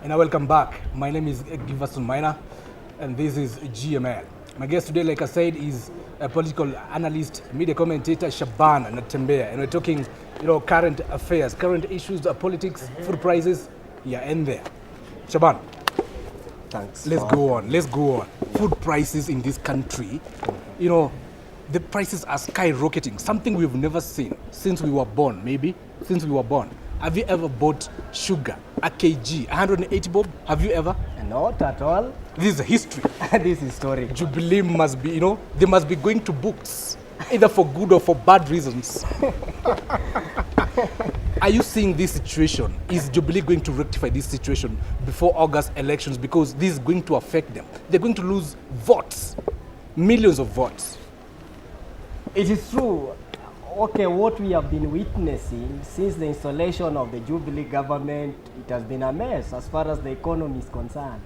And I welcome back. My name is Giverson Maina, and this is GML. My guest today, like I said, is a political analyst, media commentator, Shaban Natembea, and we're talking, current affairs, current issues, politics, food prices, here and there. Shaban, thanks. Let's go on. Yeah. Food prices in this country, the prices are skyrocketing. Something we've never seen since we were born. Have you ever bought sugar, a kg, 180 bob? Have you ever? Not at all. This is history. This is historic. Jubilee must be, they must be going to books, either for good or for bad reasons. Are you seeing this situation? Is Jubilee going to rectify this situation before August elections? Because this is going to affect them. They're going to lose votes, millions of votes. It is true. Okay, what we have been witnessing since the installation of the Jubilee government, it has been a mess as far as the economy is concerned.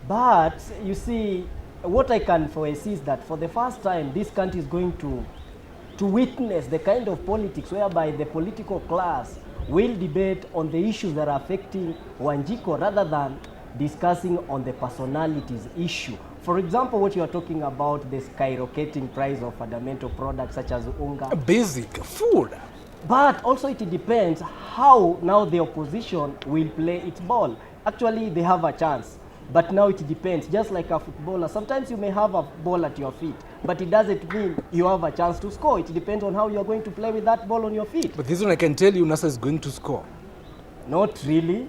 But you see, what I can foresee is that for the first time, this country is going to witness the kind of politics whereby the political class will debate on the issues that are affecting Wanjiko rather than discussing on the personalities issue. For example, what you are talking about, the skyrocketing price of fundamental products such as unga. Basic food. But also it depends how now the opposition will play its ball. Actually, they have a chance. But now it depends, just like a footballer. Sometimes you may have a ball at your feet, but it doesn't mean you have a chance to score. It depends on how you're going to play with that ball on your feet. But this one I can tell you, NASA is going to score. Not really.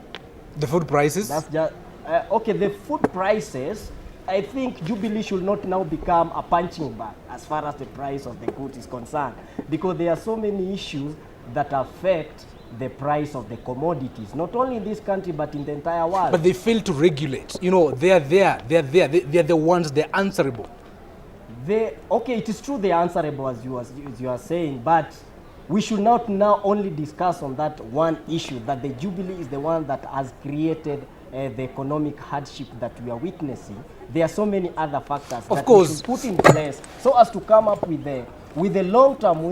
The food prices? That's just, okay, the food prices, I think Jubilee should not now become a punching bag as far as the price of the goods is concerned, because there are so many issues that affect the price of the commodities, not only in this country but in the entire world. But they fail to regulate. They're the ones, they're answerable. Okay, it is true they are answerable as you are saying, but we should not now only discuss on that one issue, that the Jubilee is the one that has created the economic hardship that we are witnessing. There are so many other factors that we should put in place so as to come up with a long-term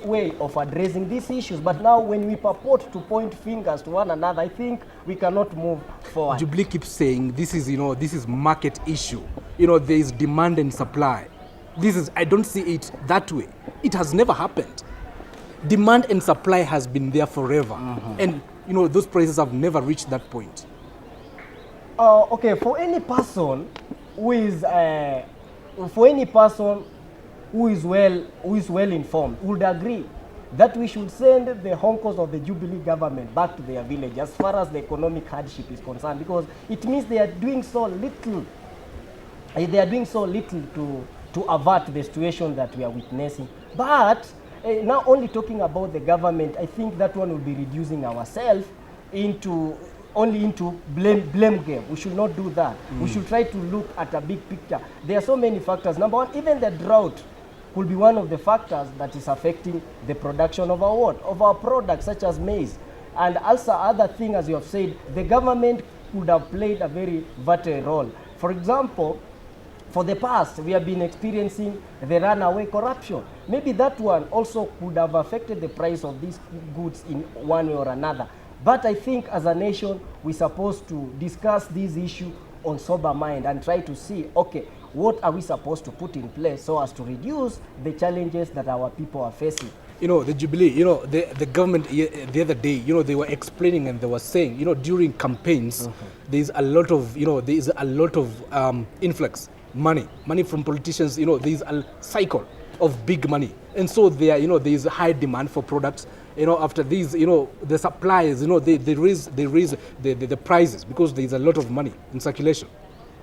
way of addressing these issues. But now when we purport to point fingers to one another, I think we cannot move forward. Jubilee keeps saying this is market issue. There is demand and supply. I don't see it that way. It has never happened. Demand and supply has been there forever. And those prices have never reached that point. Okay, for any person who is well informed would agree that we should send the honkos of the Jubilee government back to their village as far as the economic hardship is concerned, because it means they are doing so little. They are doing so little to avert the situation that we are witnessing. But now only talking about the government, I think that one will be reducing ourselves into blame game. We should not do that. We should try to look at a big picture. There are so many factors. Number one, even the drought could be one of the factors that is affecting the production of our products such as maize. And also other thing, as you have said, the government could have played a very vital role. For example, for the past, we have been experiencing the runaway corruption. Maybe that one also could have affected the price of these goods in one way or another. But I think as a nation, we're supposed to discuss this issue on sober mind and try to see, okay, what are we supposed to put in place so as to reduce the challenges that our people are facing? The Jubilee, the government the other day, they were explaining and they were saying, during campaigns, there's a lot of, influx, money from politicians, there's a cycle of big money. And so there is a high demand for products. After these, the suppliers, they raise the prices because there is a lot of money in circulation.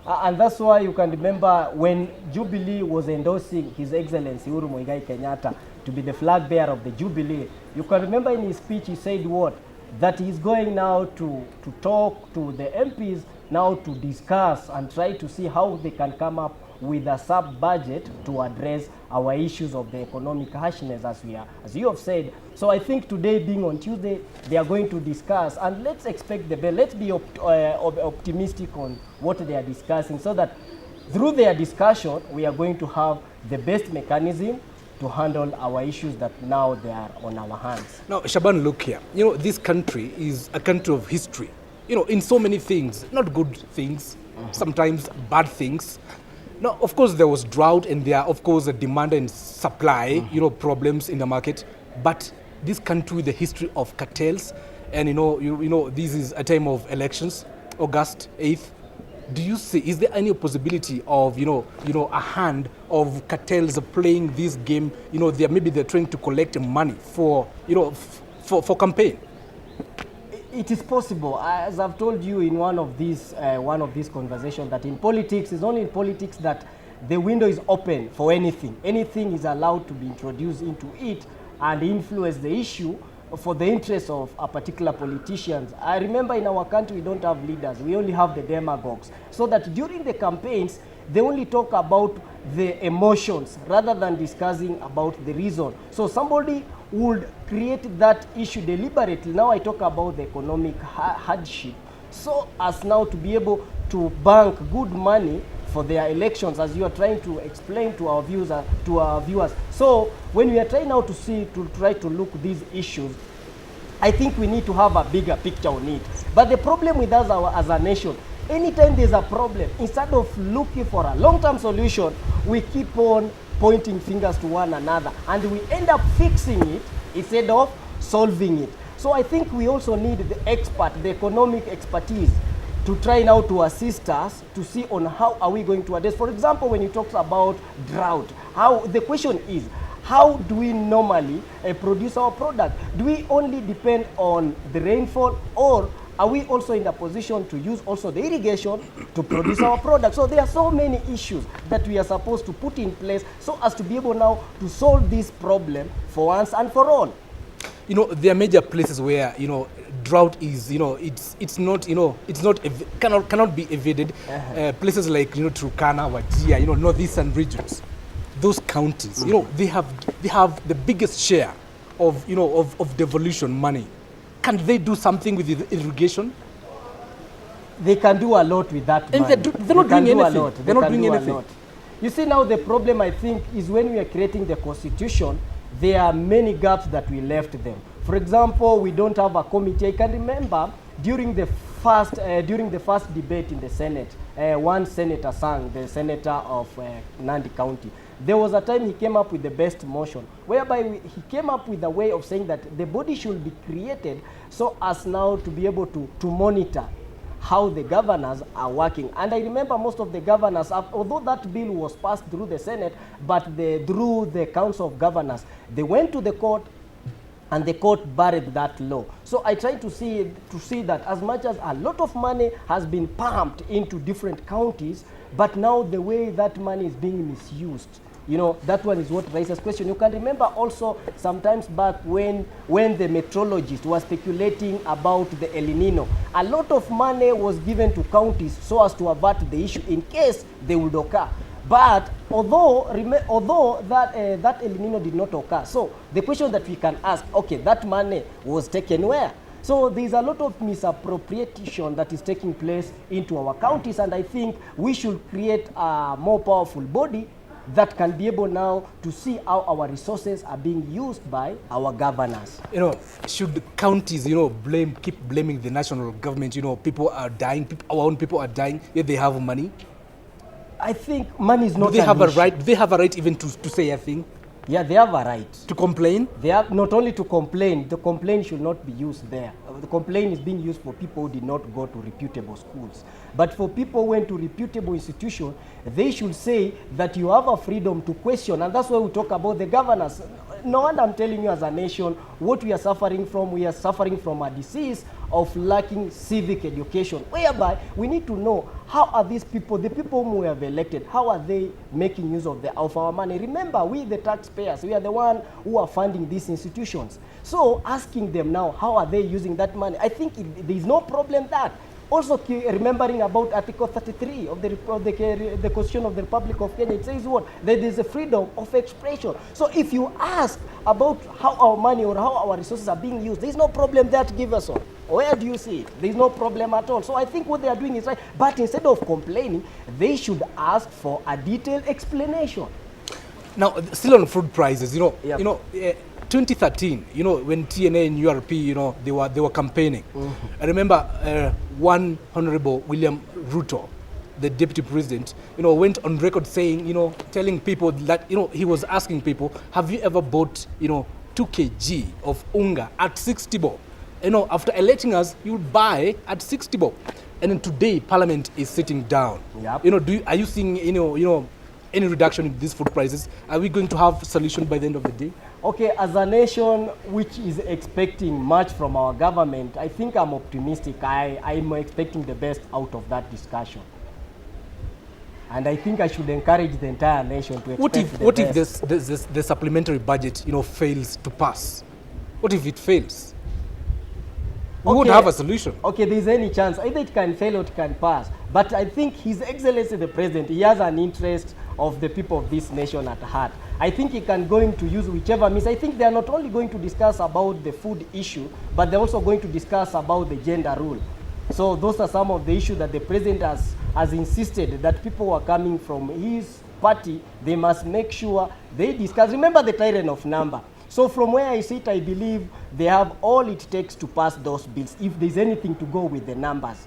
And that's why you can remember when Jubilee was endorsing His Excellency Uhuru Muigai Kenyatta to be the flag bearer of the Jubilee. You can remember in his speech he said what? That he's going now to talk to the MPs now to discuss and try to see how they can come up with a sub-budget to address our issues of the economic harshness as you have said. So I think today being on Tuesday, they are going to discuss, and let's expect the best. Let's be optimistic on what they are discussing, so that through their discussion, we are going to have the best mechanism to handle our issues that now they are on our hands. Now, Shaban, look here. This country is a country of history. in so many things, not good things, sometimes bad things. Now, of course, there was drought, and there are, of course, a demand and supply, problems in the market. But this country with the history of cartels, and this is a time of elections, August 8th. Do you see? Is there any possibility of a hand of cartels playing this game? They're trying to collect money for for campaign. It is possible, as I've told you in one of these conversations, that in politics, it's only in politics that the window is open for anything. Anything is allowed to be introduced into it and influence the issue for the interest of a particular politicians. I remember in our country we don't have leaders, we only have the demagogues. So that during the campaigns, they only talk about the emotions rather than discussing about the reason. So somebody would create that issue deliberately. Now I talk about the economic hardship, so as now to be able to bank good money for their elections, as you are trying to explain to our viewers. So when we are trying now to try to look these issues, I think we need to have a bigger picture on it. But the problem with us as a nation, anytime there's a problem, instead of looking for a long-term solution, we keep on pointing fingers to one another, and we end up fixing it instead of solving it. So I think we also need the economic expertise to try now to assist us to see on how are we going to address. For example, when you talk about drought, the question is, how do we normally produce our product? Do we only depend on the rainfall, or are we also in a position to use also the irrigation to produce our product? So there are so many issues that we are supposed to put in place so as to be able now to solve this problem for once and for all. There are major places where drought is cannot be evaded. Places like Turkana, Wajir, northeastern regions, those counties, they have the biggest share of devolution money. Can they do something with the irrigation? They can do a lot with that money. They're not doing anything. They're not doing anything. You see, now the problem, I think, is when we are creating the constitution, there are many gaps that we left them. For example, we don't have a committee. I can remember during the first debate in the Senate, one senator sang, the senator of Nandi County. There was a time he came up with the best motion, whereby he came up with a way of saying that the body should be created so as now to be able to monitor how the governors are working. And I remember most of the governors, although that bill was passed through the Senate, but through the Council of Governors, they went to the court, and the court buried that law. So I try to see that as much as a lot of money has been pumped into different counties, but now the way that money is being misused, that one is what raises question. You can remember also sometimes back when the meteorologist was speculating about the El Nino, a lot of money was given to counties so as to avert the issue in case they would occur. But although that El Nino did not occur, so the question that we can ask, okay, that money was taken where? So there's a lot of misappropriation that is taking place into our counties, and I think we should create a more powerful body that can be able now to see how our resources are being used by our governors. Should counties, keep blaming the national government? People are dying, our own people are dying, yet they have money. I think money is not. Do they have a right? Do they have a right even to say a thing? Yeah, they have a right. To complain? They have not only to complain, the complaint should not be used there. The complaint is being used for people who did not go to reputable schools. But for people who went to reputable institutions, they should say that you have a freedom to question. And that's why we talk about the governors. No wonder I'm telling you, as a nation, what we are suffering from a disease of lacking civic education, whereby we need to know how are these people, the people whom we have elected, how are they making use of our money? Remember, we the taxpayers, we are the one who are funding these institutions. So asking them now, how are they using that money? I think there is no problem that. Also remembering about Article 33 of the Constitution of the Republic of Kenya, it says what? That there is a freedom of expression. So if you ask about how our money or how our resources are being used, there is no problem there to give us all. Where do you see it? There is no problem at all. So I think what they are doing is right. But instead of complaining, they should ask for a detailed explanation. Now, still on food prices, Yep. 2013, when TNA and URP, they were campaigning. I remember one Honorable William Ruto, the deputy president, went on record saying, telling people that, he was asking people, have you ever bought, 2 kg of unga at 60 bob? After electing us, you would buy at 60 bob. And then today, Parliament is sitting down. Yep. Are you seeing, any reduction in these food prices? Are we going to have a solution by the end of the day? Okay, as a nation which is expecting much from our government, I think I'm optimistic. I'm expecting the best out of that discussion. And I think I should encourage the entire nation to expect What the if best. the supplementary budget, fails to pass? What if it fails? We would Okay. have a solution. Okay, there's any chance. Either it can fail or it can pass. But I think His Excellency the President, he has an interest of the people of this nation at heart. I think he can going to use whichever means. I think they are not only going to discuss about the food issue, but they're also going to discuss about the gender rule. So those are some of the issues that the President has insisted that people who are coming from his party, they must make sure they discuss. Remember the tyrant of number. So from where I sit, I believe they have all it takes to pass those bills, if there's anything to go with the numbers.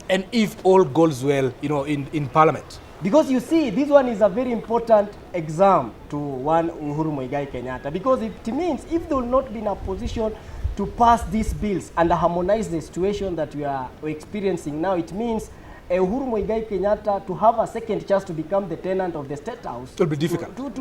And if all goes well, in Parliament. Because you see, this one is a very important exam to one Uhuru Muigai Kenyatta, because it means if they will not be in a position to pass these bills and harmonize the situation that we are experiencing now, it means Uhuru Muigai Kenyatta to have a second chance to become the tenant of the State House. It will be difficult. It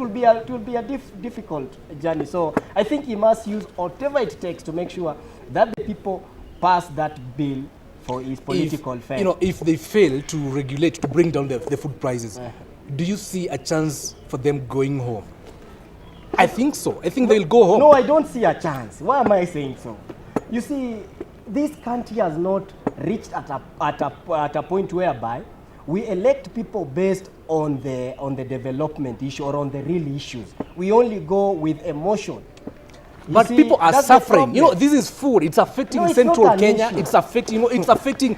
will be a difficult journey. So I think he must use whatever it takes to make sure that the people pass that bill for his political fame. If they fail to regulate, to bring down the food prices, do you see a chance for them going home? I think so. I think they'll go home. No, I don't see a chance. Why am I saying so? You see, this country has not reached at a point whereby we elect people based on the development issue or on the real issues. We only go with emotion. But people are suffering. This is food. It's affecting No, it's central not an Kenya. issue. It's affecting, it's affecting,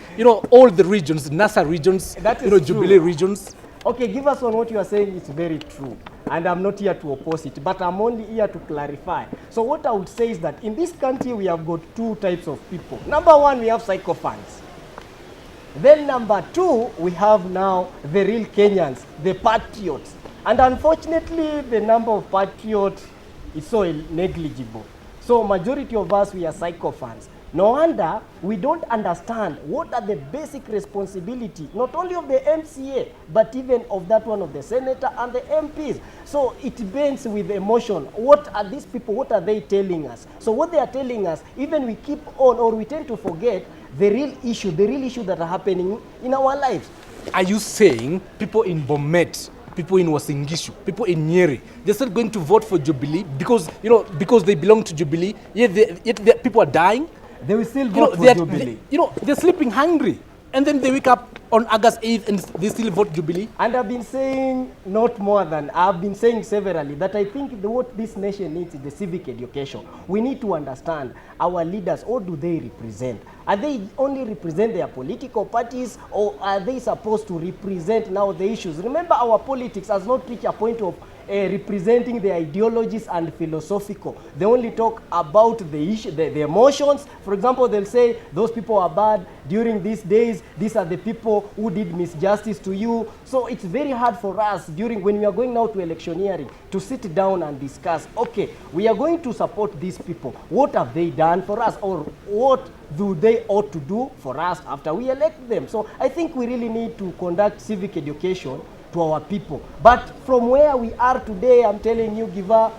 all the regions, NASA regions, That is Jubilee true. regions. Okay, give us on what you are saying is very true. And I'm not here to oppose it, but I'm only here to clarify. So what I would say is that in this country, we have got two types of people. Number one, we have sycophants. Then number two, we have now the real Kenyans, the patriots. And unfortunately, the number of patriots is so negligible. So majority of us, we are sycophants. No wonder we don't understand what are the basic responsibility, not only of the MCA, but even of that one of the senator and the MPs. So it bends with emotion. What are these people, what are they telling us? So what they are telling us, even we keep on or we tend to forget the real issue that are happening in our lives. Are you saying people in Bomet, people in Wasingishu, people in Nyeri, they're still going to vote for Jubilee because they belong to Jubilee, yet people are dying? They will still vote for Jubilee. They're sleeping hungry. And then they wake up on August 8th and they still vote Jubilee. And I've been saying severally that I think what this nation needs is the civic education. We need to understand our leaders, what do they represent? Are they only represent their political parties, or are they supposed to represent now the issues? Remember, our politics has not reached a point of representing the ideologies and philosophical. They only talk about the issue, the emotions. For example, they'll say those people are bad during these days. These are the people who did misjustice to you. So it's very hard for us when we are going now to electioneering to sit down and discuss, okay, we are going to support these people. What have they done for us, or what do they ought to do for us after we elect them? So I think we really need to conduct civic education to our people. But from where we are today, I'm telling you, Giver,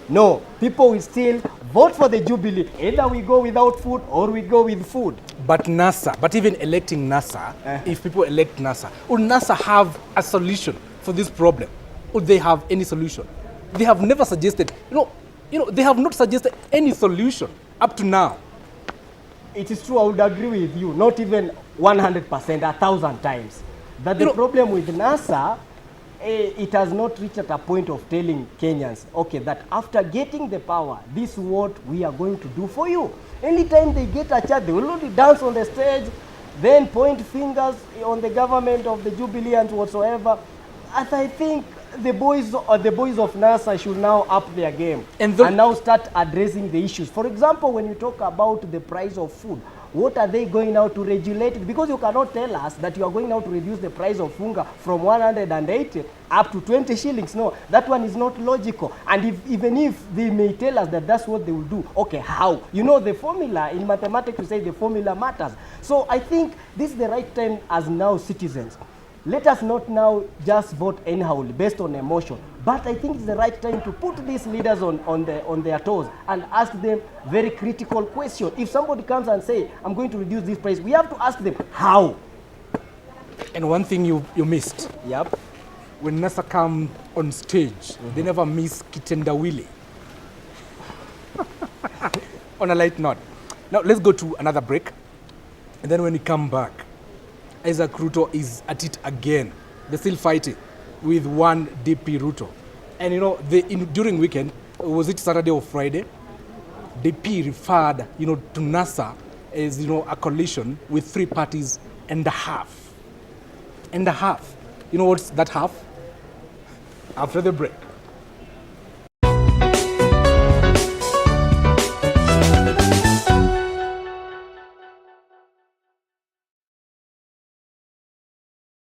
no, people will still vote for the Jubilee. Either we go without food or we go with food. But even electing NASA, if people elect NASA, would NASA have a solution for this problem? Would they have any solution? They have never suggested, they have not suggested any solution up to now. It is true, I would agree with you, not even 100%, 1,000 times. That the problem with NASA, it has not reached at a point of telling Kenyans, okay, that after getting the power, this is what we are going to do for you. Anytime they get a chance, they will only dance on the stage, then point fingers on the government of the Jubilee and whatsoever. As I think the boys of NASA should now up their game And and now start addressing the issues. For example, when you talk about the price of food, what are they going now to regulate it? Because you cannot tell us that you are going now to reduce the price of funga from 180 up to 20 shillings. No, that one is not logical. And even if they may tell us that that's what they will do, okay, how? You know, the formula, in mathematics we say the formula matters. So I think this is the right time as now citizens. Let us not now just vote anyhow based on emotion. But I think it's the right time to put these leaders on their toes and ask them very critical questions. If somebody comes and say, I'm going to reduce this price, we have to ask them, how? And one thing you missed, Yep. when NASA come on stage, they never miss Kitendawili. On a light note. Now let's go to another break. And then when we come back, Isaac Ruto is at it again. They're still fighting with one DP Ruto. And you know, during weekend, was it Saturday or Friday, DP referred, to NASA as, a coalition with 3 parties and a half. And a half. You know what's that half? After the break.